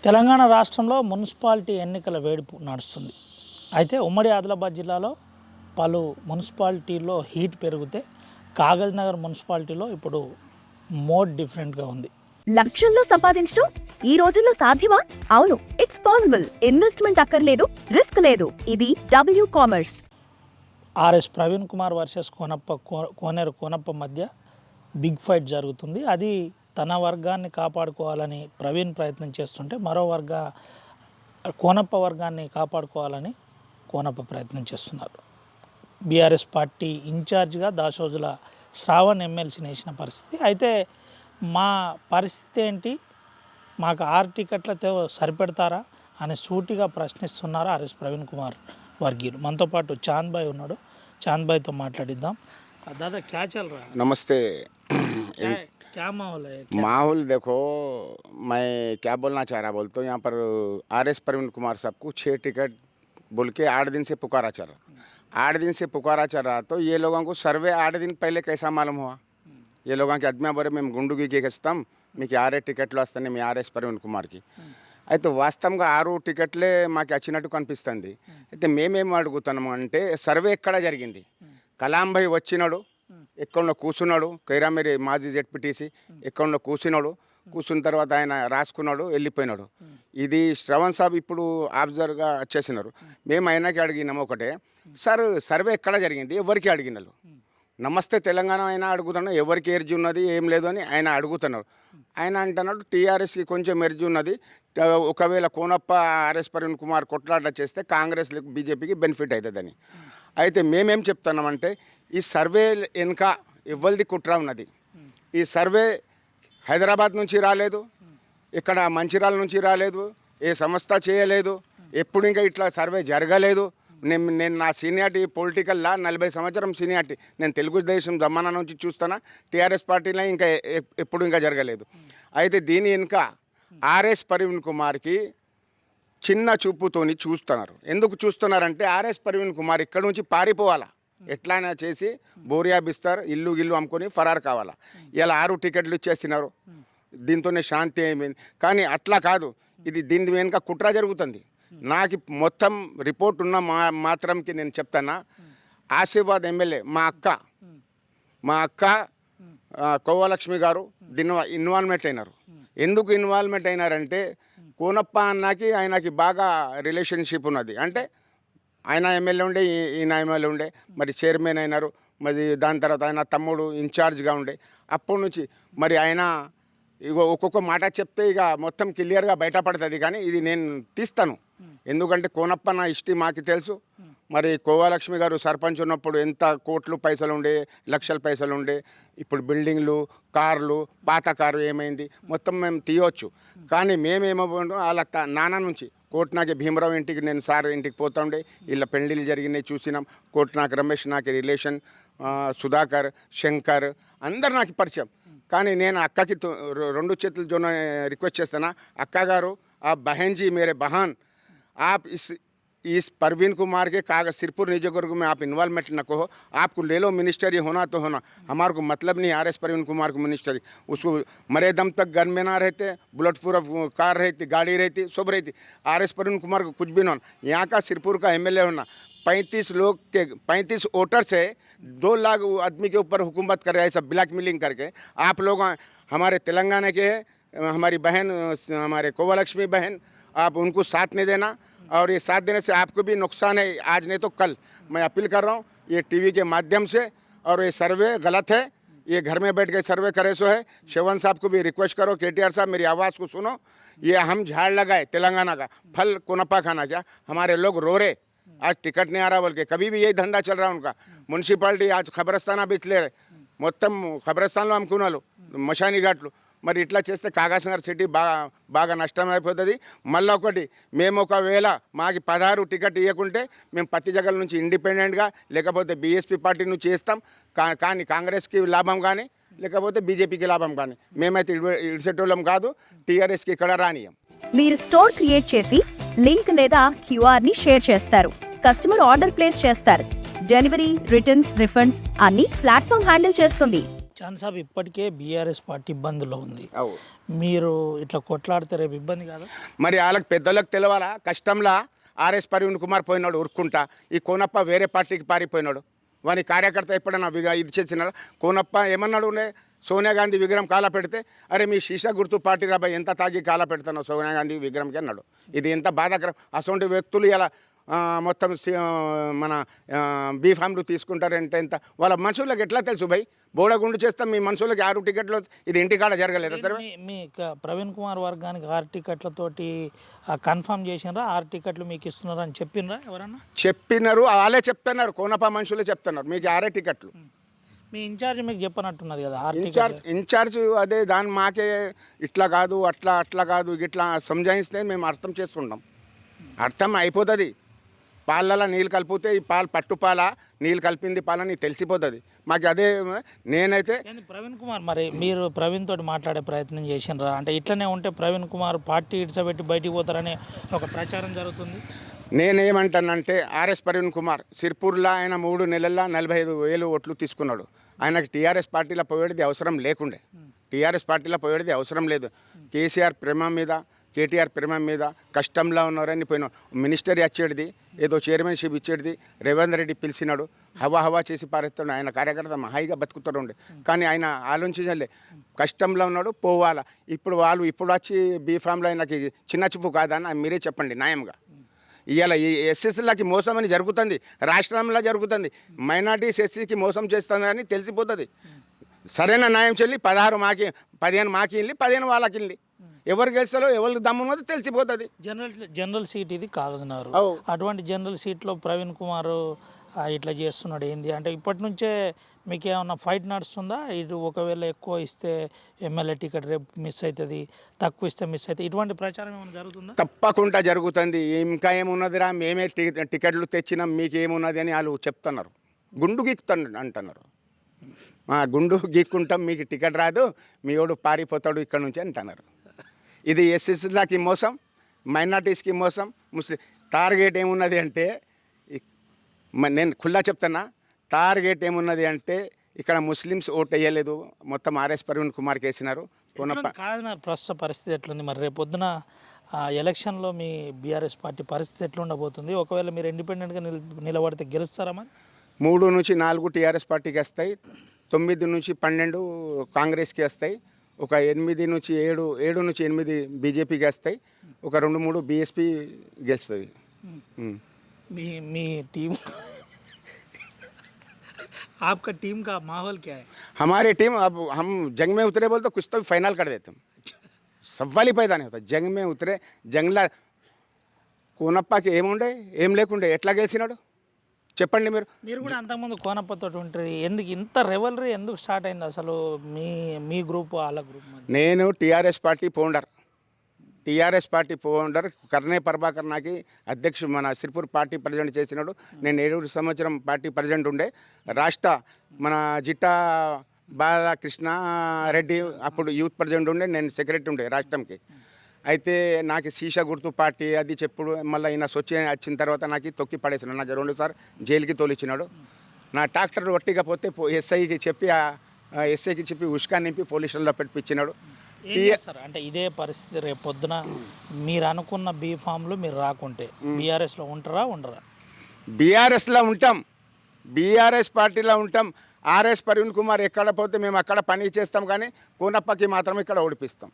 తెలంగాణ రాష్ట్రంలో మున్సిపాలిటీ ఎన్నికల వేడుపు నడుస్తుంది. అయితే ఉమ్మడి ఆదిలాబాద్ జిల్లాలో పలు మున్సిపాలిటీల్లో హీట్ పెరిగితే కాగజ్నగర్ మున్సిపాలిటీలో ఇప్పుడు మోడ్ డిఫరెంట్గా ఉంది. లక్షల్లో సంపాదించడం ఈ రోజుల్లో సాధ్యమా? అవును, ఇట్స్ పాసిబుల్. ఇన్వెస్ట్మెంట్ అక్కర్లేదు, రిస్క్ లేదు. ఇది W commerce. RS Praveen Kumar versus Koneru Konappa మధ్య బిగ్ ఫైట్ జరుగుతుంది. అది తన వర్గాన్ని కాపాడుకోవాలని ప్రవీణ్ ప్రయత్నం చేస్తుంటే మరో కోనప్ప వర్గాన్ని కాపాడుకోవాలని కోనప్ప ప్రయత్నం చేస్తున్నారు. బీఆర్ఎస్ పార్టీ ఇన్ఛార్జిగా దాసోజుల శ్రావణ్ ఎమ్మెల్సీని వేసిన పరిస్థితి. అయితే మా పరిస్థితి ఏంటి, మాకు 6 టికెట్లతో సరిపెడతారా అని సూటిగా ప్రశ్నిస్తున్నారు ఆర్ఎస్ ప్రవీణ్ కుమార్ వర్గీయులు. మనతో పాటు చాంద్ భాయ్ ఉన్నాడు. చాంద్ భాయ్తో మాట్లాడిద్దాం. దాదా క్యా చల్ రहा है? नमस्ते। क्या माहौल है? माहौल देखो, मैं क्या बोलना चाह रहा बोलते यहाँ पर आरएस प्रवीण कुमार साहब को 6 टिकट बोल के 8 दिन से पुकारा चल रहा। 8 दिन से पुकारा चल रहा तो ये लोगों को सर्वे 8 दिन पहले कैसा मालूम हुआ? ये लोगों के अदम्या बरे మేము గుండుకి ఎక్కిస్తాం, మీకు 6 టికెట్లు వస్తాయి మీ ఆర్ఎస్ ప్రవీణ్ కుమార్కి. అయితే వాస్తవంగా 6 టికెట్లే మాకు వచ్చినట్టు కనిపిస్తుంది. అయితే మేమేం అడుగుతున్నాము అంటే సర్వే ఎక్కడ జరిగింది? కలాంభాయ్ వచ్చినాడు, ఎక్కడో కూర్చున్నాడు, కైరామేరి మాజీ జెడ్పీటీసీ ఎక్కడో కూర్చున్న తర్వాత ఆయన రాసుకున్నాడు, వెళ్ళిపోయినాడు. ఇది శ్రవణ్ సాబ్ ఇప్పుడు ఆబ్జర్వ్గా వచ్చేసినారు. మేము ఆయనకి అడిగినాము ఒకటే, సార్ సర్వే ఎక్కడ జరిగింది, ఎవరికి అడిగినారు? నమస్తే తెలంగాణ ఆయన అడుగుతున్నాడు, ఎవరికి ఎర్జీ ఉన్నది ఏం లేదు అని ఆయన అడుగుతున్నాడు. ఆయన అంటున్నాడు టీఆర్ఎస్కి కొంచెం ఎర్జీ ఉన్నది, ఒకవేళ కోనప్ప ఆర్ఎస్ ప్రవీణ్ కుమార్ కొట్లాట చేస్తే కాంగ్రెస్కి బీజేపీకి బెనిఫిట్ అవుతుందని. అయితే మేమేం చెప్తున్నామంటే ఈ సర్వే వెనుక ఎవరిది కుట్ర ఉన్నది. ఈ సర్వే హైదరాబాద్ నుంచి రాలేదు, ఇక్కడ మంచిర్యాల నుంచి రాలేదు, ఏ సంస్థ చేయలేదు, ఎప్పుడు ఇంకా ఇట్లా సర్వే జరగలేదు. నేను నా సీనియారిటీ పొలిటికల్లా 40 సంవత్సరం సీనియారిటీ, నేను తెలుగుదేశం జమానా నుంచి చూస్తున్నా, టీఆర్ఎస్ పార్టీలో ఇంకా ఎప్పుడు ఇంకా జరగలేదు. అయితే దీని వెనుక ఆర్ఎస్ ప్రవీణ్ కుమార్కి చిన్న చూపుతోని చూస్తున్నారు. ఎందుకు చూస్తున్నారంటే ఆర్ఎస్ ప్రవీణ్ కుమార్ ఇక్కడ నుంచి పారిపోవాలా, ఎట్లయినా చేసి బోరియా బిస్తర్ ఇల్లు గిల్లు అమ్ముకొని ఫరారు కావాలా. ఇలా 6 టికెట్లు ఇచ్చేసినారు, దీంతోనే శాంతి అయిపోయింది. కానీ అట్లా కాదు, ఇది దీని వెనుక కుట్ర జరుగుతుంది. నాకు మొత్తం రిపోర్ట్ ఉన్న మాత్రంకి నేను చెప్తానా, ఆసిఫాబాద్ ఎమ్మెల్యే మా అక్క కోవలక్ష్మి గారు దీని ఇన్వాల్వ్మెంట్ అయినారు. ఎందుకు ఇన్వాల్వ్మెంట్ అయినారంటే కోనప్ప అన్నకి ఆయనకి బాగా రిలేషన్షిప్ ఉన్నది. అంటే ఆయన ఎమ్మెల్యే ఉండే, ఈయన ఎమ్మెల్యే ఉండే, మరి చైర్మన్ అయినారు. మరి దాని తర్వాత ఆయన తమ్ముడు ఇన్ఛార్జ్గా ఉండే. అప్పటి నుంచి మరి ఆయన ఒక్కొక్క మాట చెప్తే ఇక మొత్తం క్లియర్గా బయటపడుతుంది. కానీ ఇది నేను తీస్తాను, ఎందుకంటే కోనప్ప నా హిస్టరీ మాకు తెలుసు. మరి కోవలక్ష్మి గారు సర్పంచ్ ఉన్నప్పుడు ఎంత కోట్లు పైసలు ఉండే, లక్షల పైసలు ఉండే. ఇప్పుడు బిల్డింగ్లు, కార్లు, పాత కారు ఏమైంది మొత్తం మేము తీయవచ్చు. కానీ మేమేమో వాళ్ళ నాన్న నుంచి కోట్నాకి భీమరావు ఇంటికి నేను సార్ ఇంటికి పోతుండే, ఇలా పెళ్ళిళ్ళు జరిగినాయి చూసినాం. కోట్నాకి రమేష్ నాకు రిలేషన్, సుధాకర్, శంకర్ అందరు నాకు పరిచయం. కానీ నేను అక్కకి 2 చేతుల జోన రిక్వెస్ట్ చేస్తానా, అక్క గారు ఆ బహన్ जी मेरे बहन आप इस प्रवीण कुमार के कागज सिरपुर नियोजकवर्ग में आप इन्वॉल्वमेंट न कहो, आपको ले लो मिनिस्टर, ये होना तो होना, हमारे को मतलब नहीं आरएस प्रवीण कुमार को मिनिस्टर। उसको मरे दम तक घर में ना रहते, बुलेट प्रूफ कार रहती, गाड़ी रहती, सब रहती। आरएस प्रवीण कुमार को कुछ भी ना होना। यहाँ का सिरपुर का एमएलए होना, 35 वोटर से 2 लाख आदमी के ऊपर हुकूमत कर रहे हैं, सब ब्लैक मिलिंग करके। आप लोग हमारे तेलंगाना के हैं, हमारी बहन हमारे कोवलक्ष्मी बहन, आप उनको साथ नहीं देना, और ये साथ देने से आपको भी नुकसान है, आज नहीं तो कल। मैं अपील कर रहा हूँ ये टीवी के माध्यम से, और ये सर्वे गलत है, ये घर में बैठ के सर्वे करे सो है। शेवन साहब को भी रिक्वेस्ट करो, केटीआर साहब मेरी आवाज़ को सुनो। ये हम झाड़ लगाए तेलंगाना का, फल कोनप्पा खाना क्या, हमारे लोग रो रहे, आज टिकट नहीं आ रहा बोल के। कभी भी यही धंधा चल रहा है उनका। म्युनिसिपालिटी आज खबरस्ताना बीच ले रहे, మొత్తం ఖబరస్థాన్లో అమ్ముకున్నాను, మషాని ఘాట్లు. మరి ఇట్లా చేస్తే కాగజ్నగర్ సిటీ బాగా నష్టం అయిపోతుంది. మళ్ళీ ఒకటి, మేము ఒకవేళ మాకు 16 టికెట్ ఇవ్వకుంటే మేము పత్తి జగల నుంచి ఇండిపెండెంట్గా లేకపోతే బీఎస్పీ పార్టీ నుంచి చేస్తాం. కానీ కాంగ్రెస్కి లాభం కానీ లేకపోతే బీజేపీకి లాభం కానీ మేమైతే ఇడిసేటోళ్ళం కాదు. టీఆర్ఎస్కి ఇక్కడ రానియం. మీరు స్టోర్ క్రియేట్ చేసి లింక్ లేదా క్యూఆర్ని షేర్ చేస్తారు, కస్టమర్ ఆర్డర్ ప్లేస్ చేస్తారు, డెలివరీ, రిటర్న్స్, రిఫండ్స్ అన్ని ప్లాట్ఫామ్ హ్యాండిల్ చేస్తుంది. చాన్ సాబ్ ఇప్పటికే బీఆర్ఎస్ పార్టీ ఇబ్బందుల్లో ఉంది. అవు మీరు ఇట్లా కొట్లాడితే రేపు ఇబ్బంది కాదు. మరి వాళ్ళకి పెద్దలకు తెలవాలా కష్టంలా ఆర్ఎస్ ప్రవీణ్ కుమార్ పోయినాడు ఉరుక్కుంటా, ఈ కోనప్ప వేరే పార్టీకి పారిపోయినాడు. వాని కార్యకర్త ఎప్పుడైనా ఇది చేసినాడు. కోనప్ప ఏమన్నాడు, సోనియా గాంధీ విగ్రహం కాలా పెడితే అరే మీ షీషా గుర్తు పార్టీ రాబాయి ఎంత తాగి కాలా పెడుతున్నావు సోనియా గాంధీ విగ్రహంకి అన్నాడు. ఇది ఎంత బాధాకరం. అటువంటి వ్యక్తులు ఇలా మొత్తం మన బీఫామ్లు తీసుకుంటారంటే ఎంత వాళ్ళ మనుషులకు ఎట్లా తెలుసు భయ్? బోడగుండు చేస్తాం మీ మనుషులకి 6 టికెట్లు, ఇది ఇంటికాడ జరగలేదా సరే? మీ ప్రవీణ్ కుమార్ వర్గానికి 6 టికెట్లతోటి కన్ఫర్మ్ చేసినారా? 6 టికెట్లు మీకు ఇస్తున్నారు అని చెప్పినరా ఎవరన్నా? చెప్పినారు, వాళ్ళే చెప్తున్నారు, కోనప్ప మనుషులే చెప్తున్నారు మీకు 6 టికెట్లు. మీ ఇన్ఛార్జ్ మీకు చెప్పనట్టున్నది కదా 6 ఇన్ఛార్జ్ అదే దాని మాకే ఇట్లా కాదు అట్లా కాదు ఇట్లా సంజాయిస్తే మేము అర్థం చేసుకుంటాం. అర్థం అయిపోతుంది. పాలలో నీళ్ళు కలిపితే ఈ పాలు పట్టుపాల నీళ్ళు కలిపింది పాలని తెలిసిపోతుంది మాకు. అదే నేనైతే ప్రవీణ్ కుమార్ మరి మీరు ప్రవీణ్ తోటి మాట్లాడే ప్రయత్నం చేసినరా? అంటే ఇట్లనే ఉంటే ప్రవీణ్ కుమార్ పార్టీ ఇడ్చబెట్టి బయటికి పోతారనే ఒక ప్రచారం జరుగుతుంది. నేనేమంటానంటే ఆర్ఎస్ ప్రవీణ్ కుమార్ సిర్పూర్లో ఆయన 3 నెలల్లో 45,000 ఓట్లు తీసుకున్నాడు. ఆయనకి టీఆర్ఎస్ పార్టీలో పోయేది అవసరం లేకుండే. టీఆర్ఎస్ పార్టీలో పోయేది అవసరం లేదు. కేసీఆర్ ప్రేమ మీద కేటీఆర్ ప్రేమ మీద కష్టంలో ఉన్నారని పోయినాడు. మినిస్టర్ వచ్చేది ఏదో చైర్మన్షిప్ ఇచ్చేది రేవంత్ రెడ్డి పిలిచినాడు, హవా చేసి పారేస్తాడు. ఆయన కార్యకర్త హాయిగా బతుకుతాడు ఉండే. కానీ ఆయన ఆలోచించలే, కష్టంలో ఉన్నాడు పోవాలా. ఇప్పుడు ఇప్పుడు వచ్చి బీఫామ్లో ఆయనకి చిన్న చూపు కాదని మీరే చెప్పండి న్యాయంగా. ఇవాళ ఈ ఎస్ఎస్సీలకి మోసం అని జరుగుతుంది, రాష్ట్రంలో జరుగుతుంది. మైనార్టీస్ ఎస్సీకి మోసం చేస్తుందని తెలిసిపోతుంది. సరైన న్యాయం చెల్లి 15 మాకి వెళ్ళి 15 వాళ్ళకి వెళ్ళి ఎవరు గెలిచాలో ఎవరికి దమ్మున్నదో తెలిసిపోతుంది. జనరల్ సీట్ ఇది కాగజనగర్. అటువంటి జనరల్ సీట్లో ప్రవీణ్ కుమార్ ఇట్లా చేస్తున్నాడు ఏంది అంటే ఇప్పటి నుంచే మీకు ఏమన్నా ఫైట్ నడుస్తుందా? ఇటు ఒకవేళ ఎక్కువ ఇస్తే ఎమ్మెల్యే టికెట్ రేపు మిస్ అవుతుంది, తక్కువ ఇస్తే మిస్ అవుతుంది, ఇటువంటి ప్రచారం ఏమైనా జరుగుతుందా? తప్పకుండా జరుగుతుంది. ఇంకా ఏమున్నదిరా మేమే టికెట్లు తెచ్చినాం మీకేమున్నది అని వాళ్ళు చెప్తున్నారు. గుండు గీక్తాను అంటున్నారు. గుండు గీక్కుంటాం మీకు టికెట్ రాదు, మీ వాడు పారిపోతాడు ఇక్కడ నుంచి అంటున్నారు. ఇది ఎస్ఎస్సీలకి మోసం, మైనార్టీస్కి మోసం. ముస్లిం టార్గెట్ ఏమున్నది అంటే నేను ఖుల్లా చెప్తున్నా, టార్గెట్ ఏమున్నది అంటే ఇక్కడ ముస్లిమ్స్ ఓటు వేయలేదు, మొత్తం ఆర్ఎస్ ప్రవీణ్ కుమార్కి వేసినారు. కాదు ప్రస్తుత పరిస్థితి ఎట్లుంది మరి? రేపు పొద్దున ఎలక్షన్లో మీ బీఆర్ఎస్ పార్టీ పరిస్థితి ఎట్లుండబోతుంది? ఒకవేళ మీరు ఇండిపెండెంట్గా నిలబడితే గెలుస్తారా మరి? 3 నుంచి 4 టీఆర్ఎస్ పార్టీకి వస్తాయి, 9 నుంచి 12 కాంగ్రెస్కి వస్తాయి, ఒక 8 నుంచి 7 బీజేపీకి వస్తాయి, ఒక 2-3 బీఎస్పీ గెలుస్తుంది. మీ टीम आपका टीम का माहौल क्या है? हमारी टीम अब हम जंग में उतरे बोल तो कुछ तो फाइनल कर देते हम. सवाल ही पैदा नहीं होता. जंग में उतरे जंगला కోనప్పకి ఏముండే ఏం లేకుండే ఎట్లా గెలిచినాడు చెప్పండి మీరు. మీరు కూడా అంతకుముందు కోనప్పతో ఉంటారు. ఎందుకు ఇంత రెవల్రీ ఎందుకు స్టార్ట్ అయింది అసలు మీ గ్రూప్ వాళ్ళ గ్రూప్? నేను టీఆర్ఎస్ పార్టీ ఫౌండర్ కర్నే ప్రభాకర్ నాకి అధ్యక్షుడు మన సిర్పూర్ పార్టీ ప్రెసిడెంట్ చేసినాడు. నేను 7 సంవత్సరం పార్టీ ప్రెసిడెంట్ ఉండే. రాష్ట్ర మన జిట్టా బాలకృష్ణ రెడ్డి అప్పుడు యూత్ ప్రెసిడెంట్ ఉండే, నేను సెక్రటరీ ఉండే రాష్ట్రంకి. అయితే నాకు శీష గుర్తు పార్టీ అది చెప్పుడు మళ్ళీ ఈయన వచ్చిన తర్వాత నాకు తొక్కి పడేసినాడు. నాకు 2 సార్లు జైలుకి తోలిచ్చినాడు. నా ట్రాక్టర్ ఒట్టికపోతే ఎస్ఐకి చెప్పి ఉష్కా నింపి పోలీసుల్లో పెట్టించినాడు. అంటే ఇదే పరిస్థితి రేపు పొద్దున మీరు అనుకున్న బీఫామ్లు మీరు రాకుంటే బీఆర్ఎస్లో ఉండరా? బీఆర్ఎస్లో ఉంటాం, బీఆర్ఎస్ పార్టీలో ఉంటాం. ఆర్ఎస్ ప్రవీణ్ కుమార్ ఎక్కడ పోతే మేము అక్కడ పని చేస్తాం, కానీ కోనప్పకి మాత్రం ఇక్కడ ఓడిపిస్తాం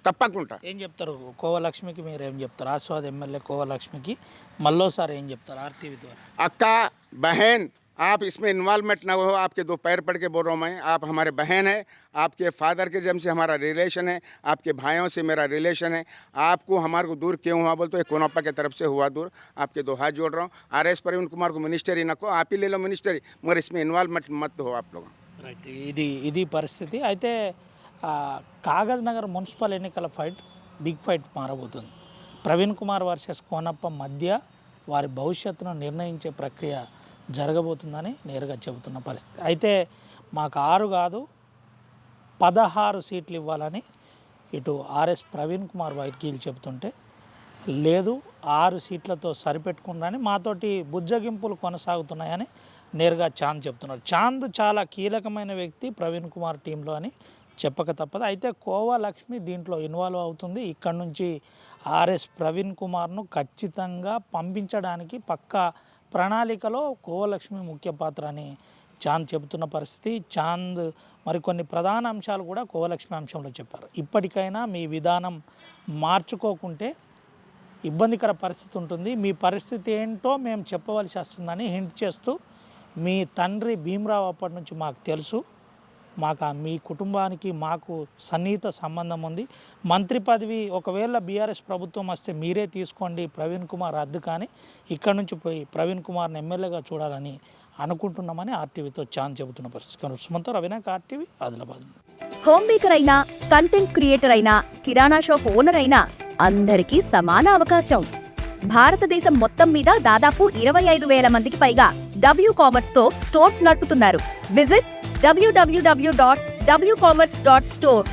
తప్పకుండా. ఏం చెప్తారు కోవలక్ష్మికి? మీరు ఏం చెప్తారు? ఆస్వాద్ ఎమ్మెల్యే కోవలక్ష్మికి మళ్ళోసారి ఏం చెప్తారు ఆర్టీవీ ద్వారా? అక్క బహన్ आप इसमें इन्वॉल्वमेंट ना हो, आपके 2 पैर पड़ के बोल रहा हूँ मैं. आप हमारे बहन है, आपके फादर के जन्म से हमारा रिलेशन है, आपके भाइयों से मेरा रिलेशन है. आपको हमारे को दूर क्यों हुआ बोलते कोनप्पा की तरफ से हुआ दूर. आपके 2 हाथ जोड़ रहा हूँ. आरएस प्रवीण कुमार को मिनिस्टरी न को आप ही ले लो मिनिस्टरी, मगर इसमें इन्वॉल्वमेंट मत हो आप लोग. రైట్, ఇది పరిస్థితి. అయితే కాగజ్ నగర్ మున్సిపల్ ఎన్నికల ఫైట్ బిగ్ ఫైట్ మారబోతుంది. ప్రవీణ్ కుమార్ వర్సెస్ కోనప్ప మధ్య వారి భవిష్యత్తును నిర్ణయించే ప్రక్రియ జరగబోతుందని నేరుగా చెబుతున్న పరిస్థితి. అయితే మాకు 6 కాదు 16 సీట్లు ఇవ్వాలని ఇటు ఆర్ఎస్ ప్రవీణ్ కుమార్ వైద్యులు చెబుతుంటే, లేదు 6 సీట్లతో సరిపెట్టుకుంటారని మాతోటి బుజ్జగింపులు కొనసాగుతున్నాయని నేరుగా చాంద్ చెప్తున్నారు. చాంద్ చాలా కీలకమైన వ్యక్తి ప్రవీణ్ కుమార్ టీంలో అని చెప్పక తప్పదు. అయితే కోవా లక్ష్మి దీంట్లో ఇన్వాల్వ్ అవుతుంది. ఇక్కడ నుంచి ఆర్ఎస్ ప్రవీణ్ కుమార్ను ఖచ్చితంగా పంపించడానికి పక్కా ప్రణాళికలో కోవా లక్ష్మి ముఖ్య పాత్ర అని చాంద్ చెబుతున్న పరిస్థితి. చాంద్ మరికొన్ని ప్రధాన అంశాలు కూడా కోవా లక్ష్మి అంశంలో చెప్పారు. ఇప్పటికైనా మీ విధానం మార్చుకోకుంటే ఇబ్బందికర పరిస్థితి ఉంటుంది, మీ పరిస్థితి ఏంటో మేము చెప్పవలసి వస్తుందని హింట్ చేస్తూ, మీ తండ్రి భీమరావు అప్పటి నుంచి మాకు తెలుసు, మీ కుటుంబానికి మాకు సన్నిహిత సంబంధం ఉంది, మంత్రి పదవి ఒకవేళ బీఆర్ఎస్ ప్రభుత్వం వస్తే మీరే తీసుకోండి, ప్రవీణ్ కుమార్ రద్దు కానీ ఇక్కడ నుంచి పోయి ప్రవీణ్ కుమార్ని ఎమ్మెల్యేగా చూడాలని అనుకుంటున్నామని ఆర్టీవీతో చాంద్ చెబుతున్న పరిస్థితి. సుమంతో Ravinayak, RTV, Adilabad. Home maker అయినా, కంటెంట్ క్రియేటర్ అయినా, కిరాణా షాప్ ఓనర్ అయినా అందరికీ సమాన అవకాశం. భారతదేశం మొత్తం మీద దాదాపు 25,000 మందికి పైగా W-Commerce తో స్టోర్స్ నడుపుతున్నారు. Visit www.wcommerce.store